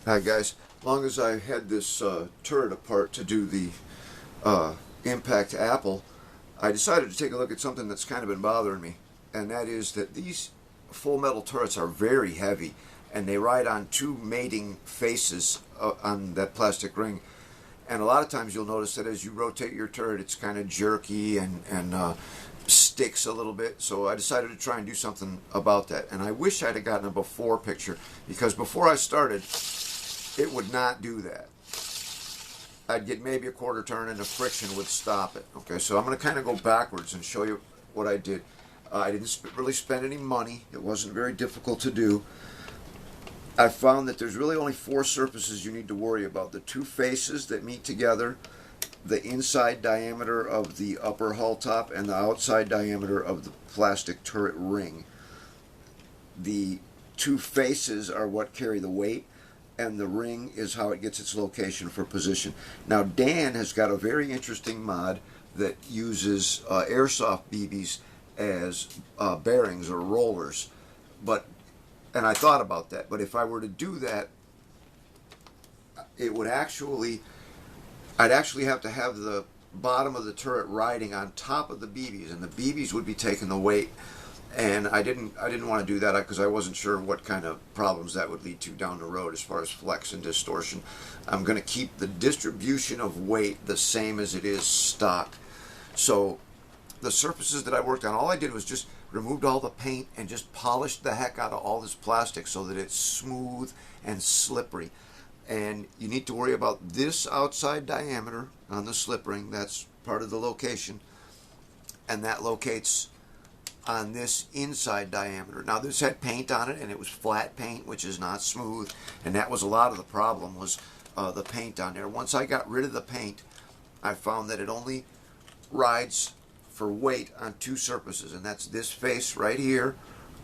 Hi guys, long as I had this turret apart to do the impact apple, I decided to take a look at something that's kind of been bothering me, and that is that these full metal turrets are very heavy, and they ride on two mating faces on that plastic ring. And a lot of times you'll notice that as you rotate your turret, it's kind of jerky and sticks a little bit. So I decided to try and do something about that. And I wish I'd have gotten a before picture, because before I started, it would not do that. I'd get maybe a quarter turn and the friction would stop it. Okay, so I'm going to kind of go backwards and show you what I did. I didn't really spend any money. It wasn't very difficult to do. I found that there's really only four surfaces you need to worry about. The two faces that meet together, the inside diameter of the upper hull top, and the outside diameter of the plastic turret ring. The two faces are what carry the weight, and the ring is how it gets its location for position. Now Dan has got a very interesting mod that uses airsoft BBs as bearings or rollers, and I thought about that, but if I were to do that, it would I'd actually have to have the bottom of the turret riding on top of the BBs, and the BBs would be taking the weight. And I didn't want to do that because I wasn't sure what kind of problems that would lead to down the road as far as flex and distortion. I'm going to keep the distribution of weight the same as it is stock. So the surfaces that I worked on, all I did was just removed all the paint and just polished the heck out of all this plastic so that it's smooth and slippery. And you need to worry about this outside diameter on the slip ring. That's part of the location, and that locates on this inside diameter. Now this had paint on it, and it was flat paint, which is not smooth, and that was a lot of the problem, was the paint on there. Once I got rid of the paint, I found that it only rides for weight on two surfaces, and that's this face right here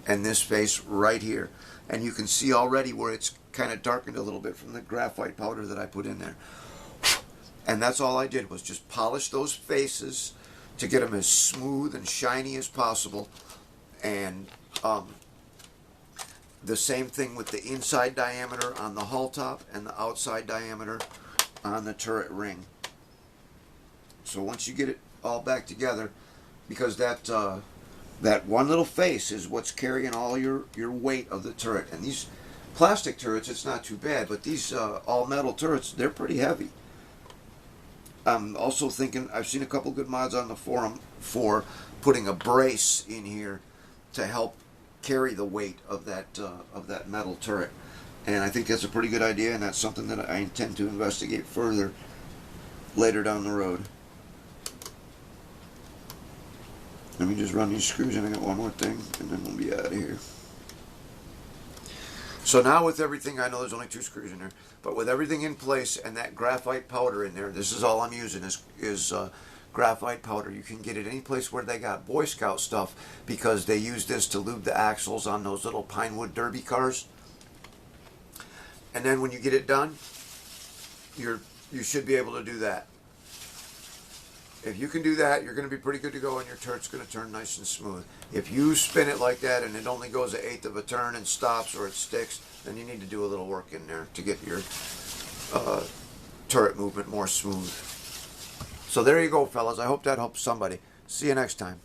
and this face right here. And you can see already where it's kind of darkened a little bit from the graphite powder that I put in there. And that's all I did, was just polish those faces to get them as smooth and shiny as possible. And the same thing with the inside diameter on the hull top and the outside diameter on the turret ring. So once you get it all back together, because that one little face is what's carrying all your weight of the turret. And these plastic turrets, it's not too bad, but these all metal turrets, they're pretty heavy. I'm also thinking, I've seen a couple good mods on the forum for putting a brace in here to help carry the weight of that metal turret. And I think that's a pretty good idea, and that's something that I intend to investigate further later down the road. Let me just run these screws in. I got one more thing, and then we'll be out of here. So now with everything, I know there's only two screws in there, but with everything in place and that graphite powder in there, this is all I'm using is graphite powder. You can get it any place where they got Boy Scout stuff, because they use this to lube the axles on those little Pinewood Derby cars. And then when you get it done, you should be able to do that. If you can do that, you're going to be pretty good to go, and your turret's going to turn nice and smooth. If you spin it like that and it only goes 1/8 of a turn and stops, or it sticks, then you need to do a little work in there to get your turret movement more smooth. So there you go, fellas. I hope that helps somebody. See you next time.